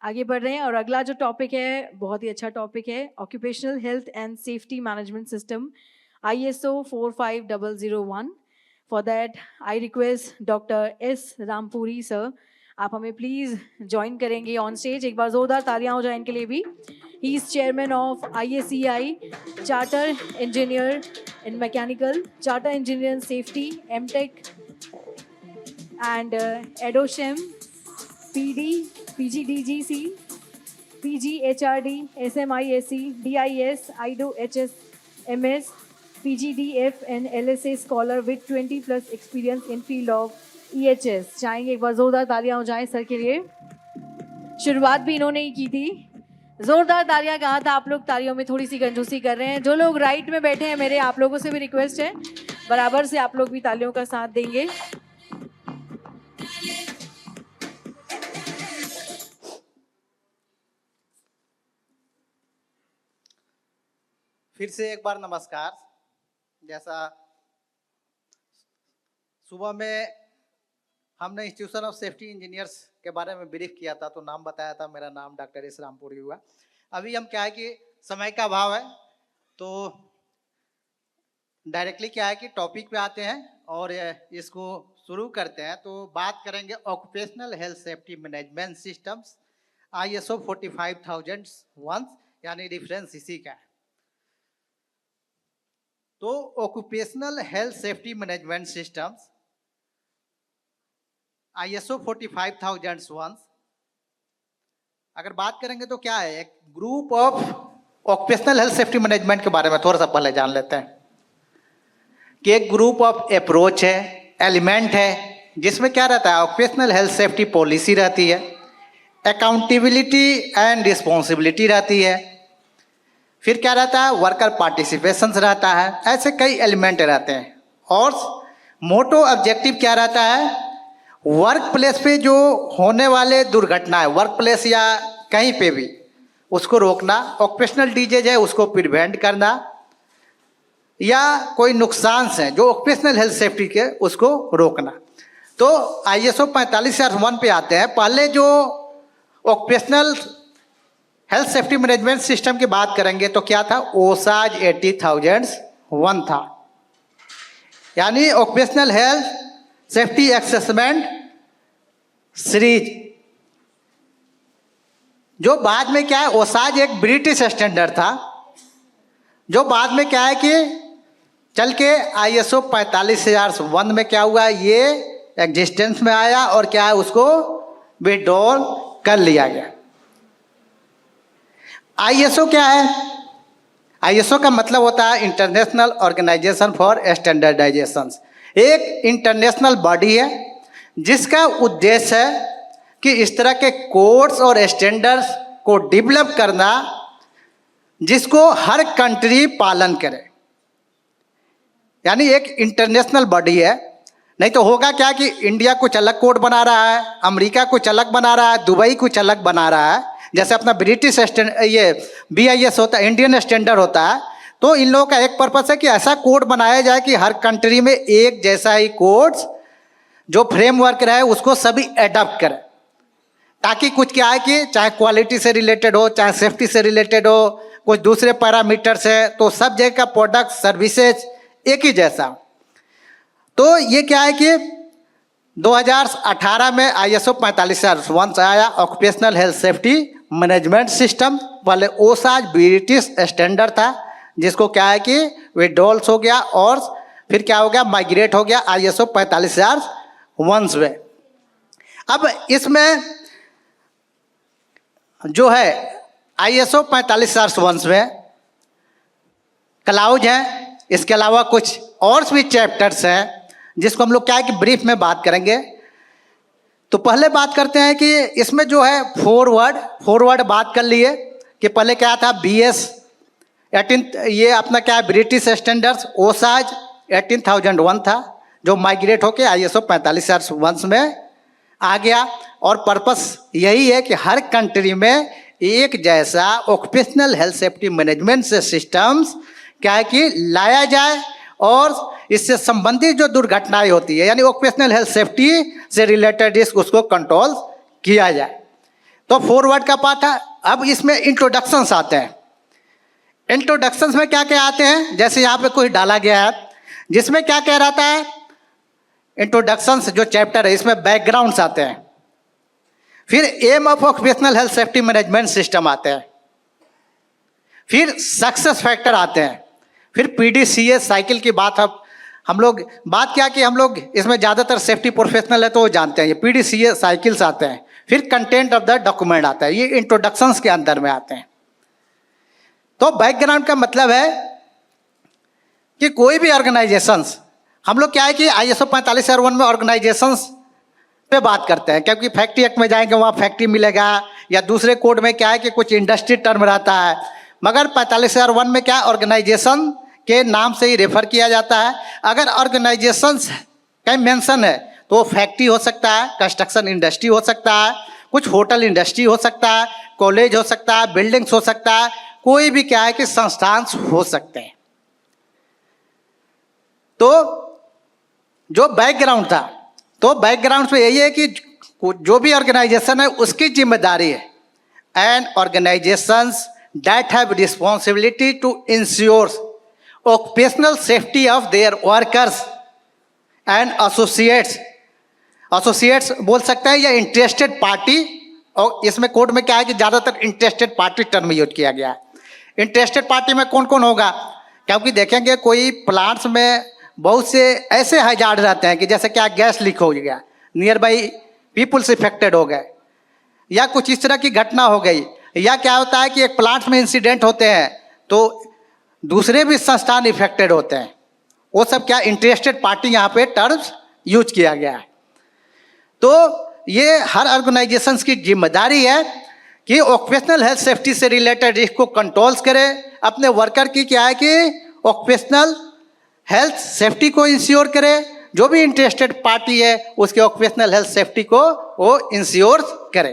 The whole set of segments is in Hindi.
आगे बढ़ रहे हैं और अगला जो टॉपिक है बहुत ही अच्छा टॉपिक है, occupational health and safety management system ISO 45001। For that I request doctor S Rampuri sir, आप हमें प्लीज ज्वाइन करेंगे ऑन स्टेज। एक बार जोरदार तालियां हो जाए इनके लिए भी। He is chairman of IACI, charter engineer in mechanical, charter engineer in safety, MTech and EDOSHEM, PD, PGDGC, PGHRD, SMISC, DIS, IDO, HSMS, PGDF and LSA scholar with 20 plus experience in field of EHS। चाहेंगे एक बार जोरदार तालियां हो जाएं सर के लिए। शुरुआत भी इन्होंने ही की थी। जोरदार तालियां कहा था, आप लोग तालियों में थोड़ी सी कंजूसी कर रहे हैं। जो लोग राइट में बैठे हैं मेरे, आप लोगों से भी रिक्वेस्ट है बराबर से आप लोग भी तालियों का साथ देंगे। फिर से एक बार नमस्कार। जैसा सुबह में हमने इंस्टीट्यूशन ऑफ सेफ्टी इंजीनियर्स के बारे में ब्रीफ किया था, तो नाम बताया था, मेरा नाम डॉक्टर एस रामपुरी हुआ। अभी हम क्या है कि समय का अभाव है, तो डायरेक्टली क्या है कि टॉपिक पे आते हैं और इसको शुरू करते हैं। तो बात करेंगे occupational health safety management systems ISO 45001, यानी रेफरेंस इसी का है। तो occupational health safety management systems ISO 45001 अगर बात करेंगे तो क्या है, एक group of occupational health safety management के बारे में थोड़ा सा पहले जान लेते हैं कि एक ग्रुप ऑफ अप्रोच है, एलिमेंट है, जिसमें क्या रहता है, ऑक्यूपेशनल हेल्थ सेफ्टी पॉलिसी रहती है, अकाउंटेबिलिटी एंड रिस्पॉन्सिबिलिटी रहती है, फिर क्या रहता है, वर्कर पार्टिसिपेशन रहता है। ऐसे कई एलिमेंट रहते हैं। और मोटो ऑब्जेक्टिव क्या रहता है, वर्क प्लेस पे जो होने वाले दुर्घटनाएं, वर्क प्लेस या कहीं पे भी, उसको रोकना, ऑक्यूपेशनल डिजीज है उसको प्रिवेंट करना, या कोई नुकसान है जो ऑक्यूपेशनल हेल्थ सेफ्टी के, उसको रोकना। तो ISO 4501 पे आते हैं। पहले जो occupational health safety management system की बात करेंगे तो क्या था, OSAJ 80001 था, यानी occupational health safety assessment series, जो बाद में क्या है, OSAJ एक ब्रिटिश स्टैंडर्ड था, जो बाद में क्या है कि चल के ISO 45001 में क्या हुआ, ये एग्जिस्टेंस में आया और क्या है, उसको विड्रॉल कर लिया गया। ISO क्या है, ISO का मतलब होता है इंटरनेशनल ऑर्गेनाइजेशन फॉर स्टैंडर्डाइजेशन। एक इंटरनेशनल बॉडी है जिसका उद्देश्य है कि इस तरह के कोड्स और स्टैंडर्ड्स को डेवलप करना जिसको हर कंट्री पालन करे, यानी एक इंटरनेशनल बॉडी है। नहीं तो होगा क्या कि इंडिया कुछ अलग कोड बना रहा है, अमेरिका कुछ अलग बना रहा है, दुबई कुछ अलग बना रहा है, जैसे अपना ब्रिटिश ये BIS होता है, इंडियन स्टैंडर्ड होता है। तो इन लोगों का एक पर्पस है कि ऐसा कोड बनाया जाए कि हर कंट्री में एक जैसा ही कोड्स जो फ्रेमवर्क रहे उसको सभी एडॉप्ट करें, ताकि कुछ क्या है कि चाहे क्वालिटी से रिलेटेड हो, चाहे सेफ्टी से रिलेटेड हो, कुछ दूसरे पैरामीटर्स है, तो सब जगह का प्रोडक्ट सर्विसेज एक ही जैसा। तो ये क्या है कि 2018 में ISO 4501 आया, occupational health safety management system. पहले OSAJ ब्रिटिश स्टैंडर्ड था, जिसको क्या है कि विड्रॉल्स हो गया और फिर क्या हो गया, माइग्रेट हो गया ISO 45001 में। अब इसमें जो है ISO 45001 में क्लाउज है, इसके अलावा कुछ और भी चैप्टर्स हैं जिसको हम लोग क्या है कि ब्रीफ में बात करेंगे। तो पहले बात करते हैं कि इसमें जो है फॉरवर्ड बात कर लिए कि पहले क्या था, BS 18, ये अपना क्या है, ब्रिटिश स्टैंडर्ड्स OSAJ 18001 था, जो माइग्रेट होके ISO 4501 में आ गया। और पर्पस यही है कि हर कंट्री में एक जैसा ऑक्यूपेशनल हेल्थ सेफ्टी मैनेजमेंट से सिस्टम्स क्या है कि लाया जाए और इससे संबंधित जो दुर्घटनाएं होती है, यानी ऑक्यूपेशनल हेल्थ सेफ्टी से रिलेटेड रिस्क, उसको कंट्रोल किया जाए। तो फॉरवर्ड का पार्ट है। अब इसमें इंट्रोडक्शंस आते हैं। इंट्रोडक्शंस में क्या क्या आते हैं, जैसे यहाँ पे कोई डाला गया है जिसमें क्या क्या रहता है। इंट्रोडक्शंस जो चैप्टर है इसमें बैकग्राउंड्स आते हैं, फिर aim of occupational health safety management system आते हैं, फिर सक्सेस फैक्टर आते हैं, फिर पीडीसीए साइकिल की बात। अब हम लोग बात क्या कि हम लोग इसमें ज़्यादातर सेफ्टी प्रोफेशनल है तो वो जानते हैं, ये पीडीसीए साइकिल्स आते हैं, फिर कंटेंट ऑफ द डॉक्यूमेंट आता है, ये इंट्रोडक्शंस के अंदर में आते हैं। तो बैकग्राउंड का मतलब है कि कोई भी ऑर्गेनाइजेशंस, हम लोग क्या है कि ISO 4501 में ऑर्गेनाइजेशंस पे बात करते हैं, क्योंकि फैक्ट्री एक्ट में जाएंगे वहाँ फैक्ट्री मिलेगा, या दूसरे कोड में क्या है कि कुछ इंडस्ट्री टर्म रहता है, मगर 4501 में क्या ऑर्गेनाइजेशन के नाम से ही रेफर किया जाता है। अगर ऑर्गेनाइजेशंस का मेंशन है तो फैक्ट्री हो सकता है, कंस्ट्रक्शन इंडस्ट्री हो सकता है, कुछ होटल इंडस्ट्री हो सकता है, कॉलेज हो सकता है, बिल्डिंग्स हो सकता है, कोई भी क्या है कि संस्थान हो सकते हैं। तो जो बैकग्राउंड था, तो बैकग्राउंड में यही है कि जो भी ऑर्गेनाइजेशन है उसकी जिम्मेदारी है, and organisations that have responsibility to ensure occupational safety of their workers and associates बोल सकते हैं, या इंटरेस्टेड पार्टी। और इसमें कोड में क्या है कि ज़्यादातर इंटरेस्टेड पार्टी टर्म यूज किया गया है। इंटरेस्टेड पार्टी में कौन कौन होगा, क्योंकि देखेंगे कोई प्लांट्स में बहुत से ऐसे हैजार्ड रहते हैं कि जैसे क्या गैस लीक हो गया, नियर बाई पीपुल्स इफेक्टेड हो गए, या कुछ इस तरह की घटना हो गई, या क्या होता है कि एक प्लांट में इंसिडेंट होते हैं तो दूसरे भी संस्थान इफेक्टेड होते हैं, वो सब क्या इंटरेस्टेड पार्टी यहाँ पे टर्म्स यूज किया गया है। तो ये हर ऑर्गेनाइजेशंस की जिम्मेदारी है कि ऑक्यूपेशनल हेल्थ सेफ्टी से रिलेटेड रिस्क को कंट्रोल्स करे, अपने वर्कर की क्या है कि ऑक्यूपेशनल हेल्थ सेफ्टी को इंश्योर करे, जो भी इंटरेस्टेड पार्टी है उसके ऑक्यूपेशनल हेल्थ सेफ्टी को वो इंश्योर करे।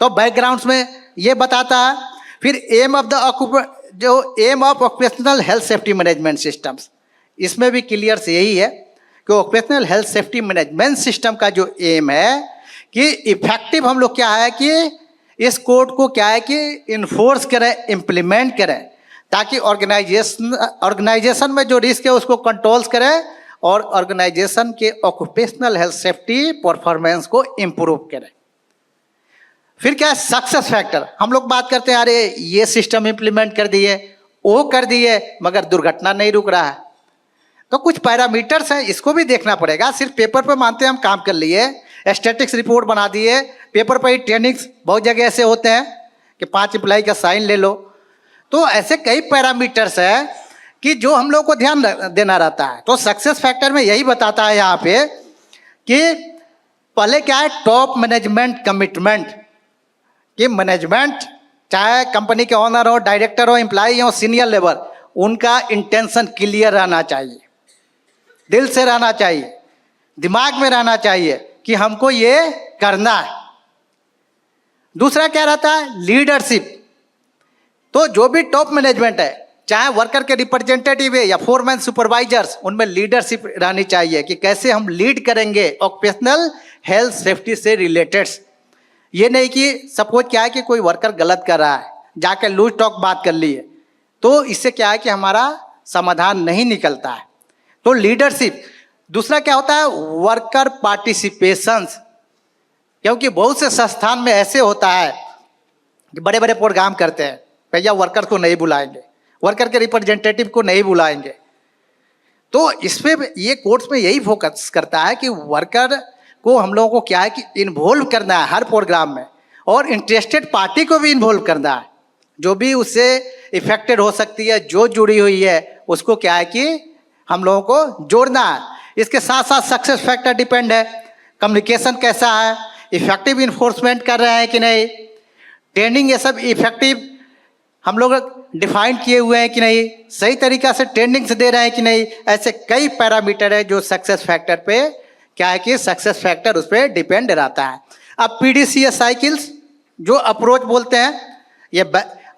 तो बैकग्राउंड्स में ये बताता है। फिर aim of occupational health safety management systems, इसमें भी क्लियर से यही है कि occupational health safety management system का जो एम है कि इफेक्टिव हम लोग क्या है कि इस कोड को क्या है कि इन्फोर्स करें, इम्प्लीमेंट करें, ताकि ऑर्गेनाइजेशन में जो रिस्क है उसको कंट्रोल्स करें और ऑर्गेनाइजेशन के ऑक्यूपेशनल हेल्थ सेफ्टी परफॉर्मेंस को इम्प्रूव करें। फिर क्या है सक्सेस फैक्टर, हम लोग बात करते हैं अरे ये सिस्टम इम्प्लीमेंट कर दिए, वो कर दिए, मगर दुर्घटना नहीं रुक रहा है। तो कुछ पैरामीटर्स हैं, इसको भी देखना पड़ेगा। सिर्फ पेपर पे मानते हैं हम काम कर लिए, स्टैटिक्स रिपोर्ट बना दिए, पेपर पर ही ट्रेनिंग्स बहुत जगह ऐसे होते हैं कि 5 एम्प्लॉय का साइन ले लो। तो ऐसे कई पैरामीटर्स हैं कि जो हम लोग को ध्यान देना रहता है। तो सक्सेस फैक्टर में यही बताता है यहाँ पे कि पहले क्या है टॉप मैनेजमेंट कमिटमेंट, कि मैनेजमेंट चाहे कंपनी के ओनर हो, डायरेक्टर हो, एम्प्लॉय हो, सीनियर लेबर, उनका इंटेंशन क्लियर रहना चाहिए, दिल से रहना चाहिए, दिमाग में रहना चाहिए कि हमको ये करना है। दूसरा क्या रहता है लीडरशिप। तो जो भी टॉप मैनेजमेंट है, चाहे वर्कर के रिप्रेजेंटेटिव है या फोरमैन सुपरवाइजर्स, उनमें लीडरशिप रहनी चाहिए कि कैसे हम लीड करेंगे ऑक्यूपेशनल हेल्थ सेफ्टी से रिलेटेड। ये नहीं कि सपोज क्या है कि कोई वर्कर गलत कर रहा है, जाके लूज टॉक बात कर ली है, तो इससे क्या है कि हमारा समाधान नहीं निकलता है। तो लीडरशिप। दूसरा क्या होता है वर्कर पार्टिसिपेशंस, क्योंकि बहुत से संस्थान में ऐसे होता है कि बड़े बड़े प्रोग्राम करते हैं, भैया वर्कर को नहीं बुलाएंगे, वर्कर के रिप्रेजेंटेटिव को नहीं बुलाएंगे। तो इसमें ये कोर्स में यही फोकस करता है कि वर्कर को हम लोगों को क्या है कि इन्वॉल्व करना है हर प्रोग्राम में, और इंटरेस्टेड पार्टी को भी इन्वॉल्व करना है, जो भी उससे इफेक्टेड हो सकती है, जो जुड़ी हुई है, उसको क्या है कि हम लोगों को जोड़ना है। इसके साथ साथ सक्सेस फैक्टर डिपेंड है, कम्युनिकेशन कैसा है, इफेक्टिव इन्फोर्समेंट कर रहे हैं कि नहीं, ट्रेनिंग ये सब इफेक्टिव हम लोग डिफाइन किए हुए हैं कि नहीं, सही तरीका से ट्रेनिंग्स दे रहे हैं कि नहीं। ऐसे कई पैरामीटर है जो सक्सेस फैक्टर पे क्या है कि सक्सेस फैक्टर उस पर डिपेंड रहता है। अब पीडीसीए साइकिल्स जो अप्रोच बोलते हैं, ये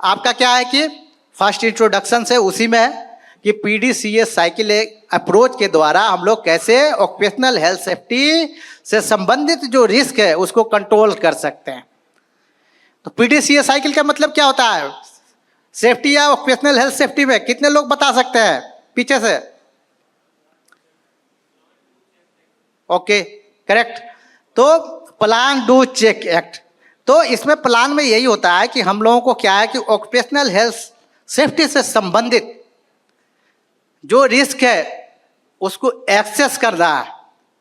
आपका क्या है कि फर्स्ट इंट्रोडक्शन से उसी में है कि पीडीसीए साइकिल एक अप्रोच के द्वारा हम लोग कैसे ऑक्यूपेशनल हेल्थ सेफ्टी से संबंधित जो रिस्क है उसको कंट्रोल कर सकते हैं। तो पीडीसीए साइकिल का मतलब क्या होता है? सेफ्टी या ऑक्यूपेशनल हेल्थ सेफ्टी में कितने लोग बता सकते हैं पीछे से? Okay, correct. तो प्लान डू चेक एक्ट, तो इसमें प्लान में यही होता है कि हम लोगों को क्या है कि ऑक्यूपेशनल हेल्थ सेफ्टी से संबंधित जो रिस्क है उसको एक्सेस करना है,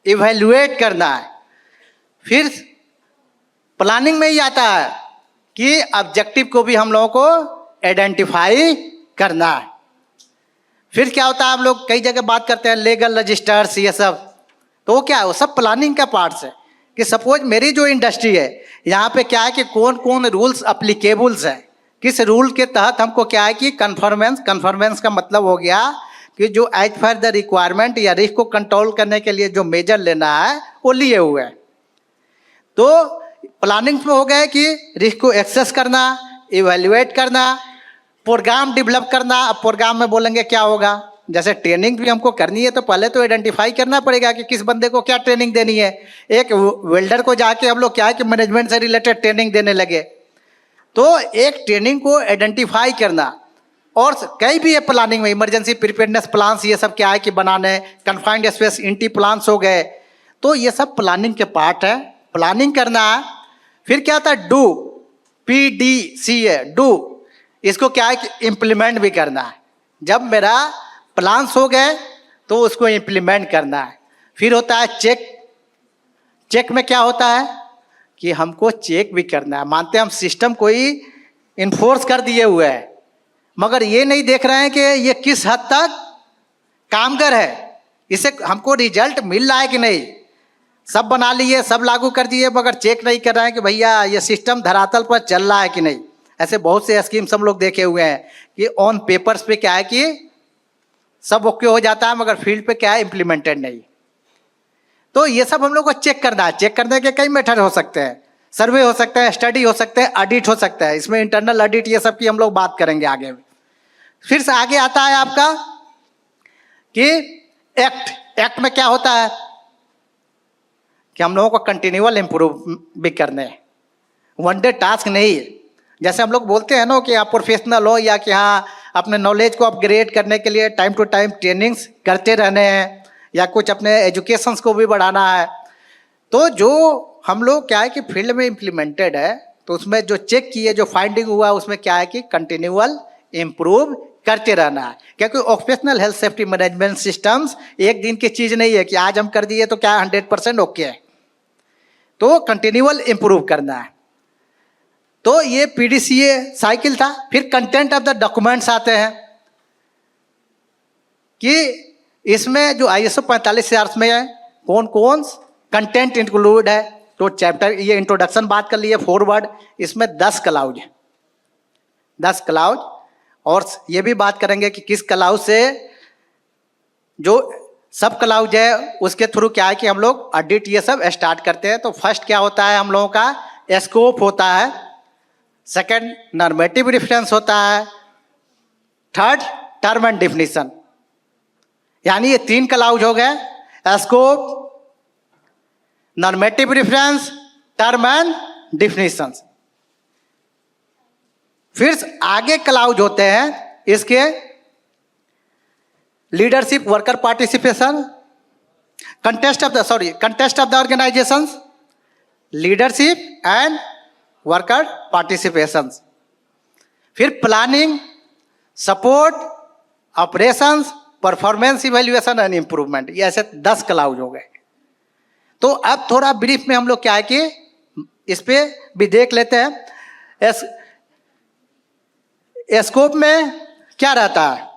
इवैल्यूएट करना है। फिर प्लानिंग में ही आता है कि ऑब्जेक्टिव को भी हम लोगों को आइडेंटिफाई करना है। फिर क्या होता है, हम लोग कई जगह बात करते हैं लीगल रजिस्टर्स, ये सब, तो वो क्या है, वो सब प्लानिंग का पार्ट्स है। कि सपोज मेरी जो इंडस्ट्री है यहाँ पे क्या है कि कौन कौन रूल्स अप्लीकेबल्स हैं, किस रूल के तहत हमको क्या है कि कन्फर्मेंस का मतलब हो गया कि जो एज पर द रिक्वायरमेंट या रिस्क को कंट्रोल करने के लिए जो मेजर लेना है वो लिए हुए हैं। तो प्लानिंग में हो गया कि रिस्क को एक्सेस करना, इवेल्युएट करना, प्रोग्राम डेवलप करना। अब प्रोग्राम में बोलेंगे क्या होगा, जैसे ट्रेनिंग भी हमको करनी है तो पहले तो आइडेंटिफाई करना पड़ेगा कि किस बंदे को क्या ट्रेनिंग देनी है। एक वेल्डर को जाके हम लोग क्या है कि मैनेजमेंट से रिलेटेड ट्रेनिंग देने लगे, तो एक ट्रेनिंग को आइडेंटिफाई करना। और कई भी है प्लानिंग में, इमरजेंसी प्रिपेयर्डनेस प्लान्स ये सब क्या है कि बनाने, कन्फाइंड स्पेस इंटी प्लान्स हो गए, तो ये सब प्लानिंग के पार्ट है, प्लानिंग करना है। फिर क्या था, डू, PDC है डू, इसको क्या है कि इम्प्लीमेंट भी करना है। जब मेरा प्लान्स हो गए तो उसको इम्प्लीमेंट करना है। फिर होता है चेक, चेक में क्या होता है कि हमको चेक भी करना है। मानते हैं हम सिस्टम को ही इन्फोर्स कर दिए हुए हैं, मगर ये नहीं देख रहे हैं कि ये किस हद तक कामगर है, इसे हमको रिजल्ट मिल रहा है कि नहीं। सब बना लिए, सब लागू कर दिए, मगर चेक नहीं कर रहे हैं कि भैया ये सिस्टम धरातल पर चल रहा है कि नहीं। ऐसे बहुत से स्कीम्स हम लोग देखे हुए हैं कि ऑन पेपर्स पे क्या है कि सब ओके हो जाता है, मगर फील्ड पे क्या है, इम्प्लीमेंटेड नहीं। तो ये सब हम लोग को चेक करना है। चेक करने के कई मेथड हो सकते हैं, सर्वे हो सकता है, स्टडी हो सकता है, ऑडिट हो सकता है। इसमें इंटरनल ऑडिट ये सब की हम लोग बात करेंगे आगे। फिर से आगे आता है आपका कि एक्ट में क्या होता है कि हम लोगों को कंटिन्यूअल इम्प्रूव भी करने हैं, वन डे टास्क नहीं है। जैसे हम लोग बोलते हैं ना कि आप प्रोफेशनल हो या कि हाँ अपने नॉलेज को अपग्रेड करने के लिए टाइम टू टाइम ट्रेनिंग्स करते रहने हैं या कुछ अपने एजुकेशंस को भी बढ़ाना है। तो जो हम लोग क्या है कि फील्ड में इम्प्लीमेंटेड है, तो उसमें जो चेक किए, जो फाइंडिंग हुआ, उसमें क्या है कि कंटिन्यूअल इम्प्रूव करते रहना है। क्योंकि occupational health safety management systems एक दिन की चीज़ नहीं है कि आज हम कर दिए तो क्या 100% ओके है, तो कंटिन्यूअल इम्प्रूव करना है। तो ये PDCA साइकिल था। फिर कंटेंट ऑफ द डॉक्यूमेंट्स आते हैं कि इसमें जो ISO 45 में है कौन कौन कंटेंट इंक्लूड है। तो चैप्टर ये इंट्रोडक्शन बात कर लिए, फॉरवर्ड, इसमें 10 क्लाउज है, 10 क्लाउज। और ये भी बात करेंगे कि किस क्लाउज से जो सब क्लाउज है उसके थ्रू क्या है कि हम लोग ऑडिट ये सब स्टार्ट करते हैं। तो फर्स्ट क्या होता है हम लोगों का, स्कोप होता है, सेकंड नॉर्मेटिव रेफरेंस होता है, थर्ड टर्म एंड डिफिनीशन। यानी ये 3 क्लाउज हो गए, scope, normative reference, term and definition. फिर आगे क्लाउज होते हैं इसके leadership, worker participation, context of the organization, leadership and worker participation. फिर planning, support, operations, performance evaluation and improvement. ये ऐसे 10 क्लाउज हो गए। तो अब थोड़ा ब्रीफ में हम लोग क्या है कि इस पे भी देख लेते हैं। स्कोप में क्या रहता है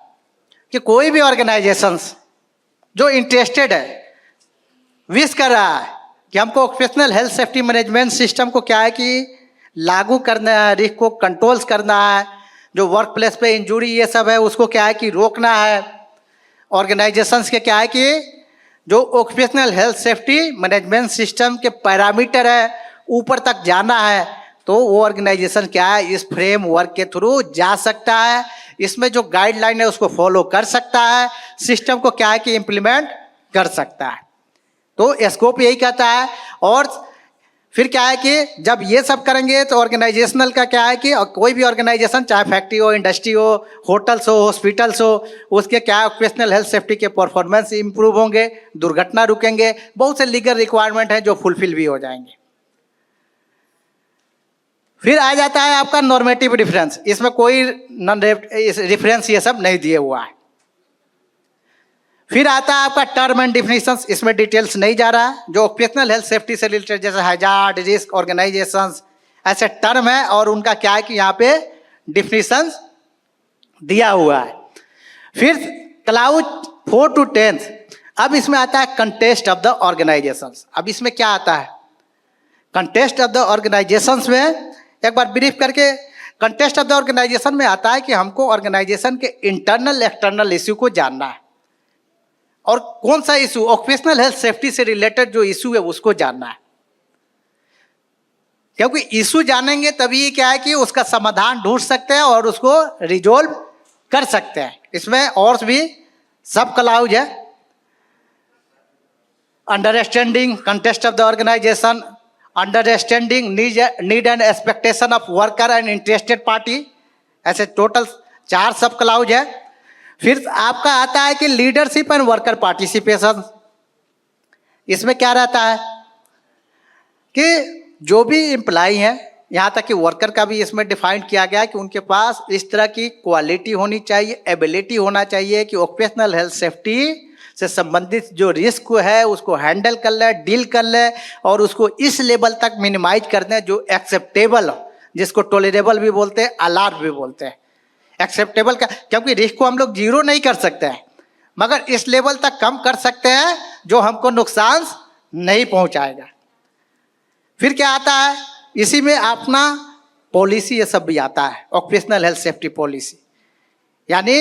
कि कोई भी ऑर्गेनाइजेशंस जो इंटरेस्टेड है, विश कर रहा है कि हमको occupational health safety management system को क्या है कि लागू करना है, रिस्क को कंट्रोल्स करना है, जो वर्क प्लेस पे इंजरी ये सब है उसको क्या है कि रोकना है। ऑर्गेनाइजेशंस के क्या है कि जो occupational health safety management system के पैरामीटर है ऊपर तक जाना है, तो वो ऑर्गेनाइजेशन क्या है इस फ्रेमवर्क के थ्रू जा सकता है, इसमें जो गाइडलाइन है उसको फॉलो कर सकता है, सिस्टम को क्या है कि इम्प्लीमेंट कर सकता है। तो स्कोप यही कहता है। और फिर क्या है कि जब ये सब करेंगे तो ऑर्गेनाइजेशनल का क्या है कि कोई भी ऑर्गेनाइजेशन, चाहे फैक्ट्री हो, इंडस्ट्री हो, होटल्स हो, हॉस्पिटल्स हो, उसके क्या है ऑक्यूपेशनल हेल्थ सेफ्टी के परफॉर्मेंस इंप्रूव होंगे, दुर्घटना रुकेंगे, बहुत से लीगल रिक्वायरमेंट हैं जो फुलफिल भी हो जाएंगे। फिर आ जाता है आपका नॉर्मेटिव रिफरेंस। इसमें कोई रिफरेंस ये सब नहीं दिए हुआ है। फिर आता है आपका टर्म एंड डिफिनीशंस। इसमें डिटेल्स नहीं जा रहा है। जो ऑक्यूपेशनल हेल्थ सेफ्टी से रिलेटेड जैसे हैजार्ड, रिस्क, ऑर्गेनाइजेशंस, ऐसे टर्म है और उनका क्या है कि यहाँ पे डिफिनीशंस दिया हुआ है। फिर क्लाउज 4 to 10। अब इसमें आता है कंटेस्ट ऑफ द ऑर्गेनाइजेशंस। अब इसमें क्या आता है कंटेस्ट ऑफ द ऑर्गेनाइजेशंस में, एक बार ब्रीफ करके, कंटेस्ट ऑफ द ऑर्गेनाइजेशन में आता है कि हमको ऑर्गेनाइजेशन के इंटरनल एक्सटर्नल इश्यू को जानना है। और कौन सा इशू, ऑक्यूपेशनल हेल्थ सेफ्टी से रिलेटेड जो इशू है उसको जानना है। क्योंकि इशू जानेंगे तभी क्या है कि उसका समाधान ढूंढ सकते हैं और उसको रिजोल्व कर सकते हैं। इसमें और भी सब क्लाउज है। Understanding context of the organisation, understanding need and expectation of worker and interested party, ऐसे टोटल 4 सब क्लाउज है। फिर आपका आता है कि लीडरशिप एंड वर्कर पार्टिसिपेशन। इसमें क्या रहता है कि जो भी एम्प्लॉय हैं, यहाँ तक कि वर्कर का भी इसमें डिफाइन किया गया है कि उनके पास इस तरह की क्वालिटी होनी चाहिए, एबिलिटी होना चाहिए कि ऑक्यूपेशनल हेल्थ सेफ्टी से संबंधित जो रिस्क है उसको हैंडल कर ले, डील कर ले और उसको इस लेवल तक मिनिमाइज कर दें जो एक्सेप्टेबल हो, जिसको टॉलरेबल भी बोलते हैं, अलाउड भी बोलते हैं। एक्सेप्टेबल का, क्योंकि रिस्क को हम लोग जीरो नहीं कर सकते हैं, मगर इस लेवल तक कम कर सकते हैं जो हमको नुकसान नहीं पहुंचाएगा। फिर क्या आता है, इसी में अपना पॉलिसी ये सब भी आता है, ऑक्यूपेशनल हेल्थ सेफ्टी पॉलिसी। यानी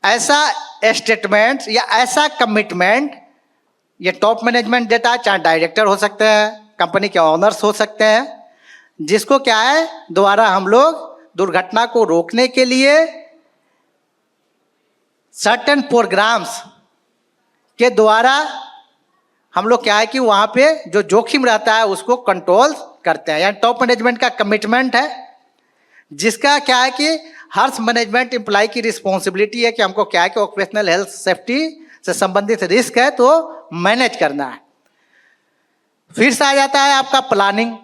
ऐसा स्टेटमेंट या ऐसा कमिटमेंट ये टॉप मैनेजमेंट देता है, चाहे डायरेक्टर हो सकते हैं, कंपनी के ओनर्स हो सकते हैं, जिसको क्या है द्वारा हम लोग दुर्घटना को रोकने के लिए सर्टेन प्रोग्राम्स के द्वारा हम लोग क्या है कि वहाँ पे जो जोखिम रहता है उसको कंट्रोल करते हैं। यानी टॉप मैनेजमेंट का कमिटमेंट है, जिसका क्या है कि हर मैनेजमेंट एम्प्लॉय की रिस्पॉन्सिबिलिटी है कि हमको क्या है कि ऑक्यूपेशनल हेल्थ सेफ्टी से संबंधित रिस्क है तो मैनेज करना है। फिर से आ जाता है आपका प्लानिंग।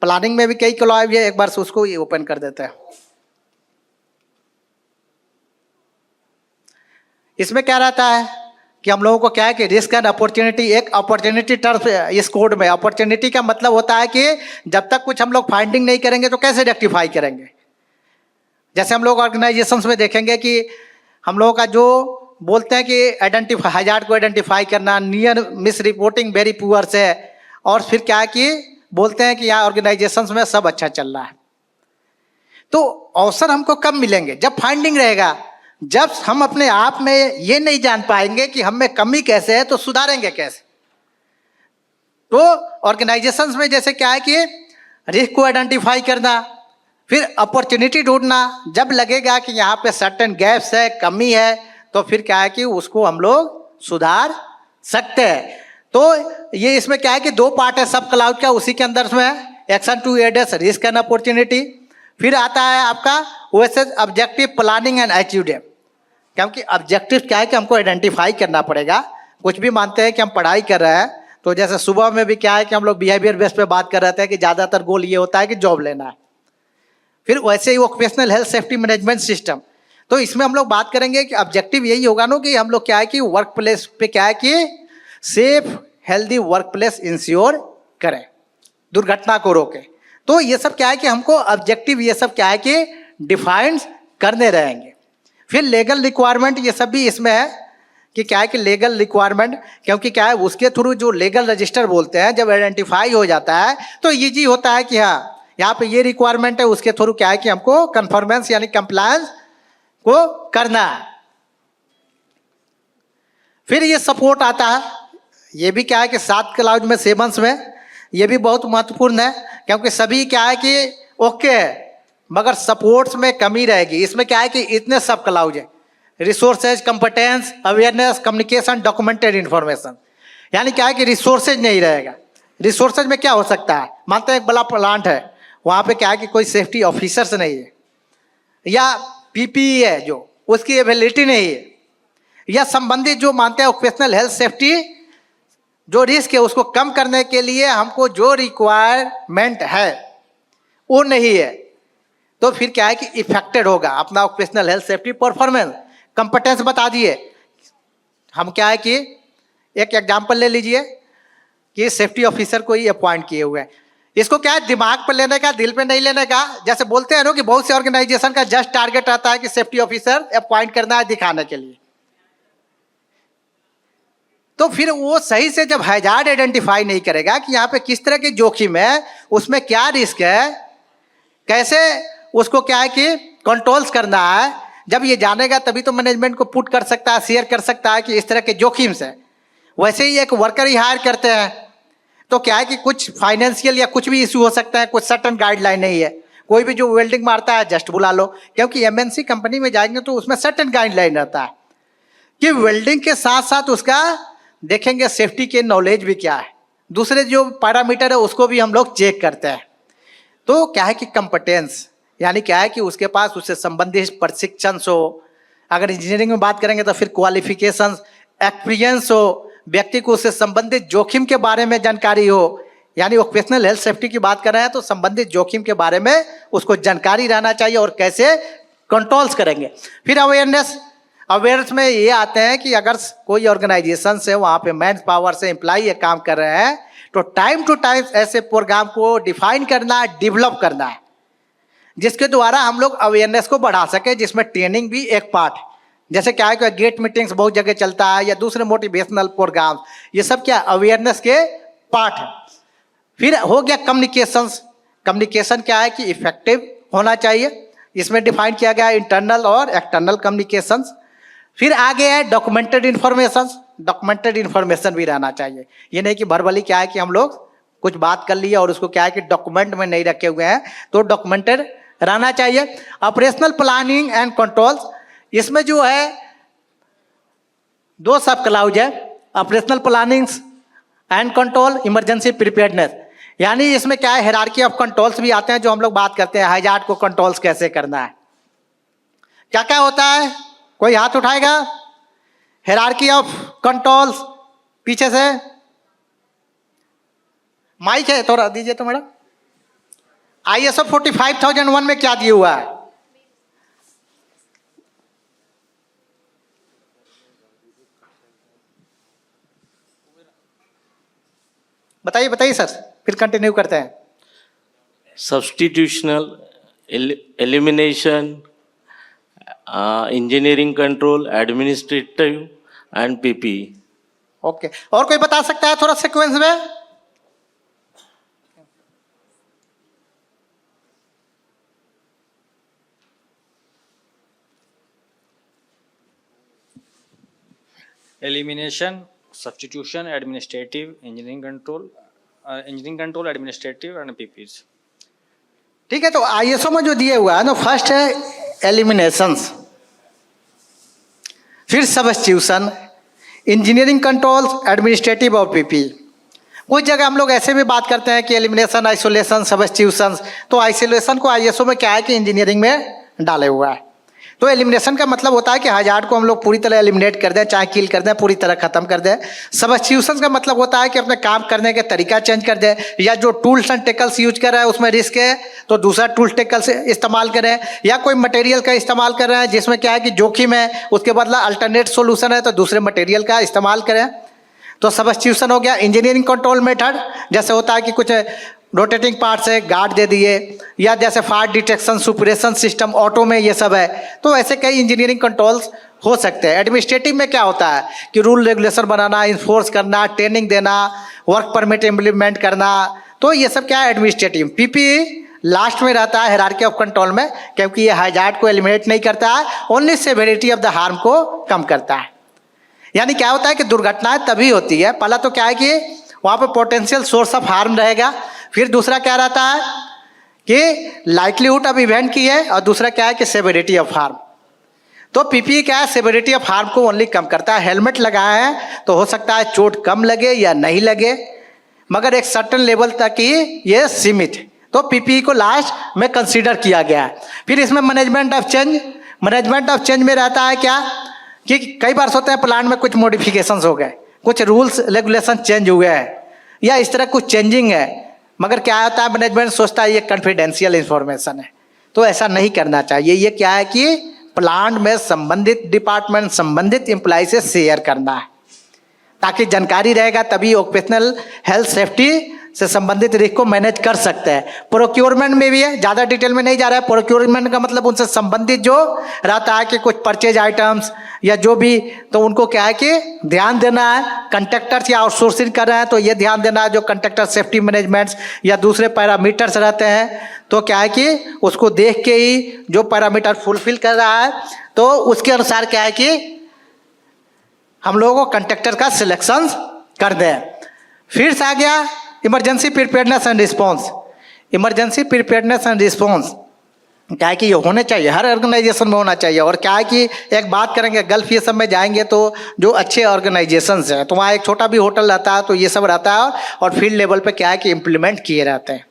प्लानिंग में भी कई क्लॉज है, एक बार से उसको ये ओपन कर देते हैं। इसमें क्या रहता है कि हम लोगों को क्या है कि रिस्क एंड अपॉर्चुनिटी, एक अपॉर्चुनिटी टर्म इस कोड में, अपॉर्चुनिटी का मतलब होता है कि जब तक कुछ हम लोग फाइंडिंग नहीं करेंगे तो कैसे रेक्टिफाई करेंगे। जैसे हम लोग ऑर्गेनाइजेशंस में देखेंगे कि हम लोगों का जो बोलते हैं कि आइडेंटिफाई, हैजार्ड को आइडेंटिफाई करना, near miss reporting very poor से, और फिर क्या है कि बोलते हैं कि यहाँ ऑर्गेनाइजेशंस में सब अच्छा चल रहा है। तो अवसर हमको कब मिलेंगे, जब फाइंडिंग रहेगा। जब हम अपने आप में ये नहीं जान पाएंगे कि हम में कमी कैसे है तो सुधारेंगे कैसे। तो ऑर्गेनाइजेशंस में जैसे क्या है कि रिस्क को आइडेंटिफाई करना, फिर अपॉर्चुनिटी ढूंढना, जब लगेगा कि यहाँ पे सर्टेन गैप्स है, कमी है, तो फिर क्या है कि उसको हम लोग सुधार सकते हैं। तो ये इसमें क्या है कि 2 पार्ट है सब क्लाउड का, उसी के अंदर में action to address risk and opportunity. फिर आता है आपका वैसे ऑब्जेक्टिव प्लानिंग एंड अचीवमेंट, क्योंकि ऑब्जेक्टिव क्या है कि हमको आइडेंटिफाई करना पड़ेगा। कुछ भी मानते हैं कि हम पढ़ाई कर रहे हैं, तो जैसे सुबह में भी क्या है कि हम लोग बिहेवियर बेस पे बात कर रहे थे कि ज़्यादातर गोल ये होता है कि जॉब लेना है। फिर वैसे ही occupational health safety management system, तो इसमें हम लोग बात करेंगे कि ऑब्जेक्टिव यही होगा ना कि हम लोग क्या है कि वर्क प्लेस पे क्या है कि safe healthy work place ensure करें, दुर्घटना को रोकें। तो ये सब क्या है कि हमको ऑब्जेक्टिव ये सब क्या है कि डिफाइन करने रहेंगे। फिर लीगल रिक्वायरमेंट ये सब भी इसमें है कि क्या है कि लीगल रिक्वायरमेंट, क्योंकि क्या है उसके थ्रू जो लीगल रजिस्टर बोलते हैं जब आइडेंटिफाई हो जाता है तो ईजी होता है कि हाँ यहाँ पे ये रिक्वायरमेंट है, उसके थ्रू क्या है कि हमको कन्फर्मेंस यानी कंप्लायंस को करना है। फिर ये सपोर्ट आता है, ये भी क्या है कि 7 क्लाउज में 7 में ये भी बहुत महत्वपूर्ण है, क्योंकि सभी क्या है कि ओके है मगर सपोर्ट्स में कमी रहेगी। इसमें क्या है कि इतने सब क्लाउज है, resources, competence, awareness, communication, documented information, यानी क्या है कि रिसोर्सेज नहीं रहेगा, रिसोर्सेज में क्या हो सकता है, मानते हैं एक बड़ा प्लांट है, वहाँ पे क्या है कि कोई सेफ्टी ऑफिसर्स नहीं है, या पीपीई है जो उसकी एबिलिटी नहीं है, या संबंधित जो मानते हैं ऑक्यूपेशनल हेल्थ सेफ्टी जो रिस्क है उसको कम करने के लिए हमको जो रिक्वायरमेंट है वो नहीं है, तो फिर क्या है कि इफेक्टेड होगा अपना ऑक्यूपेशनल हेल्थ सेफ्टी परफॉर्मेंस। कंपटेंस बता दिए हम, क्या है कि एक एग्जांपल ले लीजिए कि सेफ्टी ऑफिसर को ही अपॉइंट किए हुए हैं, इसको क्या है दिमाग पर लेने का, दिल पे नहीं लेने का। जैसे बोलते हैं ना कि बहुत से ऑर्गेनाइजेशन का जस्ट टारगेट रहता है कि सेफ्टी ऑफिसर अपॉइंट करना है दिखाने के लिए, तो फिर वो सही से जब हैजार्ड आइडेंटिफाई नहीं करेगा कि यहाँ पे किस तरह की जोखिम है, उसमें क्या रिस्क है, कैसे उसको क्या है कि कंट्रोल्स करना है, जब ये जानेगा तभी तो मैनेजमेंट को पुट कर सकता है, शेयर कर सकता है कि इस तरह के जोखिम से। वैसे ही एक वर्कर ही हायर करते हैं तो क्या है कि कुछ फाइनेंशियल या कुछ भी इशू हो सकता है, कुछ सर्टन गाइडलाइन नहीं है, कोई भी जो वेल्डिंग मारता है जस्ट बुला लो, क्योंकि एमएनसी कंपनी में जाएंगे तो उसमें सर्टन गाइडलाइन रहता है कि वेल्डिंग के साथ साथ उसका देखेंगे सेफ्टी के नॉलेज भी क्या है, दूसरे जो पैरामीटर है उसको भी हम लोग चेक करते हैं। तो क्या है कि कंपटेंस यानी क्या है कि उसके पास उससे संबंधित प्रशिक्षण हो, अगर इंजीनियरिंग में बात करेंगे तो फिर क्वालिफिकेशन, एक्सपीरियंस हो, व्यक्ति को उससे संबंधित जोखिम के बारे में जानकारी हो, यानी ऑक्यूपेशनल हेल्थ सेफ्टी की बात कर रहे हैं तो संबंधित जोखिम के बारे में उसको जानकारी रहना चाहिए और कैसे कंट्रोल्स करेंगे। फिर अवेयरनेस में ये आते हैं कि अगर कोई ऑर्गेनाइजेशन से वहाँ पे मैन पावर से एम्प्लॉय ये काम कर रहे हैं तो टाइम टू टाइम ऐसे प्रोग्राम को डिफाइन करना, डेवलप करना है, जिसके द्वारा हम लोग अवेयरनेस को बढ़ा सके, जिसमें ट्रेनिंग भी एक पार्ट है। जैसे क्या है कि गेट मीटिंग्स बहुत जगह चलता है या दूसरे मोटिवेशनल प्रोग्राम, ये सब क्या अवेयरनेस के पार्ट है। फिर हो गया कम्युनिकेशंस, कम्युनिकेशन क्या है कि इफेक्टिव होना चाहिए, इसमें डिफाइन किया गया इंटरनल और एक्सटर्नल कम्युनिकेशंस। फिर आगे है डॉक्यूमेंटेड इन्फॉर्मेशन, डॉक्यूमेंटेड इन्फॉर्मेशन भी रहना चाहिए, ये नहीं कि भरभली क्या है कि हम लोग कुछ बात कर लिए और उसको क्या है कि डॉक्यूमेंट में नहीं रखे हुए हैं, तो डॉक्यूमेंटेड रहना चाहिए। ऑपरेशनल प्लानिंग एंड कंट्रोल्स, इसमें जो है 2 सब क्लाउज है, operational planning and control, emergency preparedness, यानी इसमें क्या है हायरार्की ऑफ कंट्रोल्स भी आते हैं, जो हम लोग बात करते हैं हैजार्ड को कंट्रोल्स कैसे करना है। क्या क्या होता है, कोई हाथ उठाएगा? हायरार्की ऑफ कंट्रोल्स, पीछे से माइक है थोड़ा दीजिए तो मैडम। ISO 45001 में क्या दिया हुआ है? बताइए बताइए सर, फिर कंटिन्यू करते हैं। Substitutional, elimination, engineering control, administrative and PPE. Okay, और कोई बता सकता है थोड़ा सीक्वेंस में? Elimination, substitution, administrative, engineering control, administrative and PPs. ठीक है, तो ISO में जो दिए हुआ है ना, फर्स्ट है एलिमिनेशंस, फिर सब्स्टिट्यूशन, इंजीनियरिंग कंट्रोल्स, एडमिनिस्ट्रेटिव और पीपी। कुछ जगह हम लोग ऐसे भी बात करते हैं कि एलिमिनेशन, आइसोलेशन, सब्स्टिट्यूशन, तो आइसोलेशन को ISO में क्या है कि इंजीनियरिंग में डाले हुआ है। तो एलिमिनेशन का मतलब होता है कि हैजार्ड को हम लोग पूरी तरह एलिमिनेट कर दें, चाहे किल कर दें, पूरी तरह खत्म कर दें। सब्स्टिट्यूशन का मतलब होता है कि अपने काम करने के तरीका चेंज कर दें, या जो टूल्स एंड टेकल्स यूज कर रहे हैं उसमें रिस्क है तो दूसरा टूल टेकल से इस्तेमाल करें, या कोई मटेरियल का इस्तेमाल कर रहे हैं जिसमें क्या है कि जोखिम है, उसके बदला अल्टरनेट सोल्यूशन है तो दूसरे मटेरियल का इस्तेमाल करें। तो सब्स्टिट्यूशन हो गया। इंजीनियरिंग कंट्रोल मेथड जैसे होता है कि कुछ रोटेटिंग पार्ट से गार्ड दे दिए, या जैसे fire detection, suppuration system auto में ये सब है, तो ऐसे कई इंजीनियरिंग कंट्रोल्स हो सकते हैं। एडमिनिस्ट्रेटिव में क्या होता है कि रूल रेगुलेशन बनाना, इन्फोर्स करना, ट्रेनिंग देना, वर्क परमिट इम्प्लीमेंट करना, तो ये सब क्या है एडमिनिस्ट्रेटिव। पीपी लास्ट में रहता है हायरार्की ऑफ कंट्रोल में, क्योंकि ये हैजार्ड को एलिमिनेट नहीं करता है, only severity of the harm को कम करता है। यानी क्या होता है कि दुर्घटनाएं तभी होती है, पहला तो क्या है कि वहाँ पर पोटेंशियल सोर्स ऑफ हार्म रहेगा, फिर दूसरा क्या रहता है कि लाइटलीहुड ऑफ इवेंट की है, और दूसरा क्या है कि सेवेरिटी ऑफ हार्म। तो पीपीई क्या है, सेवेरिटी ऑफ हार्म को ओनली कम करता है। हेलमेट लगाए हैं तो हो सकता है चोट कम लगे या नहीं लगे, मगर एक सर्टन लेवल तक ही ये सीमित है, तो पीपीई को लास्ट में कंसीडर किया गया है। फिर इसमें मैनेजमेंट ऑफ चेंज में रहता है क्या कि कई बार होता है प्लान में कुछ मॉडिफिकेशंस हो गए, कुछ रूल्स रेगुलेशन चेंज हुए हैं या इस तरह कुछ चेंजिंग है, मगर क्या होता है मैनेजमेंट सोचता है ये कॉन्फिडेंशियल इंफॉर्मेशन है, तो ऐसा नहीं करना चाहिए। ये क्या है कि प्लांट में संबंधित डिपार्टमेंट संबंधित एम्प्लॉय से शेयर करना है, ताकि जानकारी रहेगा तभी ऑक्यूपेशनल हेल्थ सेफ्टी से संबंधित रिस्क को मैनेज कर सकते हैं। प्रोक्योरमेंट में भी है, ज़्यादा डिटेल में नहीं जा रहा है। प्रोक्योरमेंट का मतलब उनसे संबंधित जो रहता है कि कुछ परचेज आइटम्स या जो भी, तो उनको क्या है कि ध्यान देना है। कंट्रैक्टर्स या आउटसोर्सिंग कर रहे हैं तो ये ध्यान देना है, जो कंट्रैक्टर सेफ्टी मैनेजमेंट्स या दूसरे पैरामीटर्स रहते हैं तो क्या है कि उसको देख के ही जो पैरामीटर फुलफिल कर रहा है तो उसके अनुसार क्या है कि हम लोगों को कंट्रैक्टर का सिलेक्शन कर दें। फिर से आ गया emergency preparedness and response. Emergency preparedness and response क्या है कि ये होने चाहिए, हर ऑर्गेनाइजेशन में होना चाहिए। और क्या है कि एक बात करेंगे, गल्फ ये सब में जाएंगे तो जो अच्छे ऑर्गेनाइजेशंस हैं तो वहाँ एक छोटा भी होटल रहता है तो ये सब रहता है और फील्ड लेवल पे क्या है कि इम्प्लीमेंट किए रहते हैं।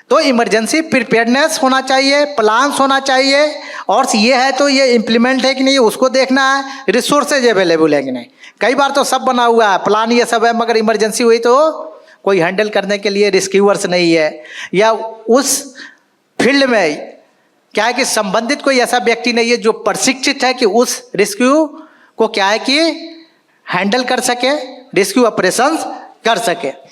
तो इमरजेंसी प्रिपेयर्डनेस होना चाहिए, प्लान्स होना चाहिए, और ये है तो ये इम्प्लीमेंट है कि नहीं उसको देखना है, रिसोर्सेज अवेलेबल है कि नहीं। कई बार तो सब बना हुआ है, प्लान ये सब है, मगर इमरजेंसी हुई तो कोई हैंडल करने के लिए रिस्क्यूअर्स नहीं है, या उस फील्ड में क्या है कि संबंधित कोई ऐसा व्यक्ति नहीं है जो प्रशिक्षित है कि उस रिस्क्यू को क्या है कि हैंडल कर सके, रिस्क्यू ऑपरेशंस कर सके।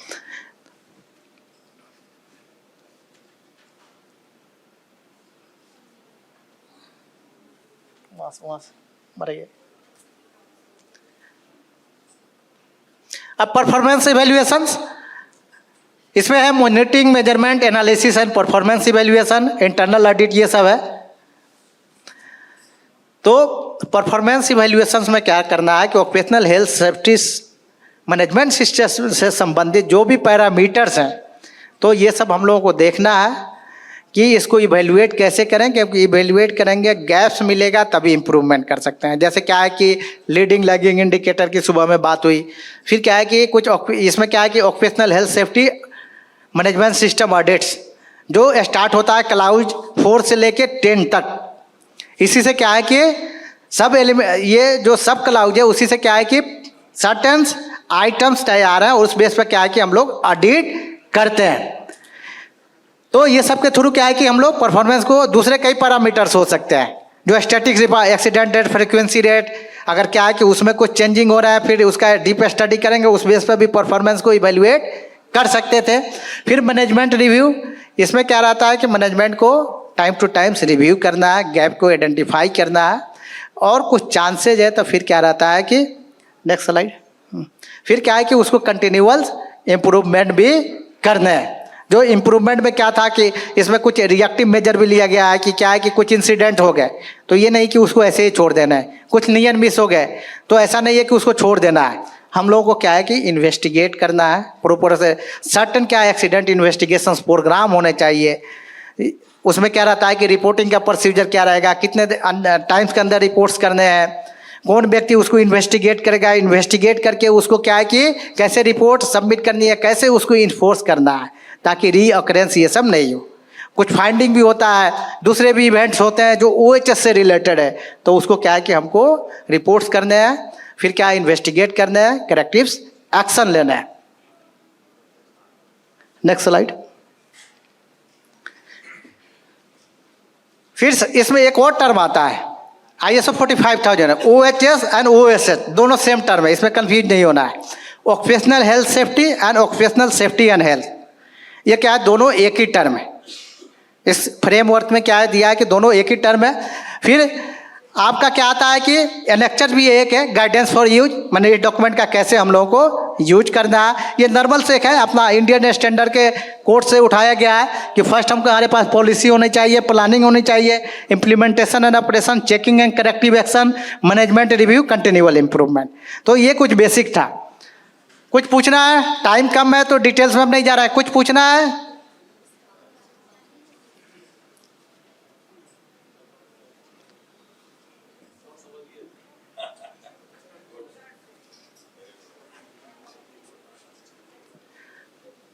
अब परफॉर्मेंस इवैल्यूएशंस, इसमें है monitoring, measurement, analysis and performance evaluation, internal audit, ये सब है। तो परफॉर्मेंस इवैल्यूएशंस में क्या करना है कि occupational health safety management system से संबंधित जो भी पैरामीटर्स हैं तो ये सब हम लोगों को देखना है कि इसको इवैल्यूएट कैसे करें, क्योंकि इवैल्यूएट करेंगे गैप्स मिलेगा तभी इम्प्रूवमेंट कर सकते हैं। जैसे क्या है कि लीडिंग लैगिंग इंडिकेटर की सुबह में बात हुई। फिर क्या है कि कुछ इसमें क्या है कि occupational health safety management system audits जो स्टार्ट होता है क्लाउज 4 से लेके 10 तक, इसी से क्या है कि सब ये जो सब क्लाउज है उसी से क्या है कि सर्टेन आइटम्स तैयार हैं, उस बेस पर क्या है कि हम लोग ऑडिट करते हैं। तो ये सब के थ्रू क्या है कि हम लोग परफॉर्मेंस को, दूसरे कई पैरामीटर्स हो सकते हैं जो static accident rate, frequency rate, अगर क्या है कि उसमें कुछ चेंजिंग हो रहा है फिर उसका डीप स्टडी करेंगे, उस बेस पर भी परफॉर्मेंस को इवैल्यूएट कर सकते थे। फिर मैनेजमेंट रिव्यू, इसमें क्या रहता है कि मैनेजमेंट को टाइम टू टाइम्स रिव्यू करना है, गैप को आइडेंटिफाई करना है, और कुछ चांसेज है तो फिर क्या रहता है कि नेक्स्ट स्लाइड, फिर क्या है कि उसको कंटिन्यूअस इम्प्रूवमेंट भी करना है। जो इम्प्रूवमेंट में क्या था कि इसमें कुछ रिएक्टिव मेजर भी लिया गया है कि क्या है कि कुछ इंसिडेंट हो गए तो ये नहीं कि उसको ऐसे ही छोड़ देना है, कुछ नियम मिस हो गए तो ऐसा नहीं है कि उसको छोड़ देना है। हम लोगों को क्या है कि इन्वेस्टिगेट करना है प्रॉपर से, सर्टन क्या एक्सीडेंट इन्वेस्टिगेशन प्रोग्राम होने चाहिए। उसमें क्या रहता है कि रिपोर्टिंग का प्रोसीजर क्या रहेगा, कितने टाइम्स के अंदर रिपोर्ट्स करने हैं, कौन व्यक्ति उसको इन्वेस्टिगेट करेगा, इन्वेस्टिगेट करके उसको क्या है कि कैसे रिपोर्ट सबमिट करनी है, कैसे उसको इन्फोर्स करना है ताकि रीअकरेंस ये सब नहीं हो। कुछ फाइंडिंग भी होता है, दूसरे भी इवेंट्स होते हैं जो OHS से रिलेटेड है तो उसको क्या है कि हमको रिपोर्ट्स करने हैं, फिर क्या इन्वेस्टिगेट करना है, करेक्टिव्स एक्शन लेना है। Next slide. फिर इसमें एक और टर्म आता है ISO 45000, OHS एंड OSS दोनों सेम टर्म है, इसमें कंफ्यूज नहीं होना है। Occupational health safety and occupational safety and health, ये क्या है, दोनों एक ही टर्म है। इस फ्रेमवर्क में क्या है दिया है कि दोनों एक ही टर्म है। फिर आपका क्या आता है कि एनेक्चर भी एक है, गाइडेंस फॉर यूज, मैंने इस डॉक्यूमेंट का कैसे हम लोगों को यूज करना है। ये नॉर्मल से है, अपना इंडियन स्टैंडर्ड के कोड से उठाया गया है कि फर्स्ट हमको हमारे पास पॉलिसी होनी चाहिए, प्लानिंग होनी चाहिए, implementation and operation, checking and corrective action, management review, continual improvement. तो ये कुछ बेसिक था। कुछ पूछना है, टाइम कम है तो डिटेल्स में अब नहीं जा रहा है, कुछ पूछना है?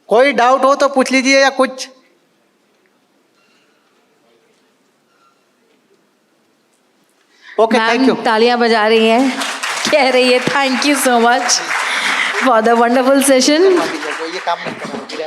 कोई डाउट हो तो पूछ लीजिए या कुछ। Okay, thank you. मैम तालियां बजा रही हैं, कह रही है thank you so much for the wonderful session. ये काम नहीं कर रहा हूँ।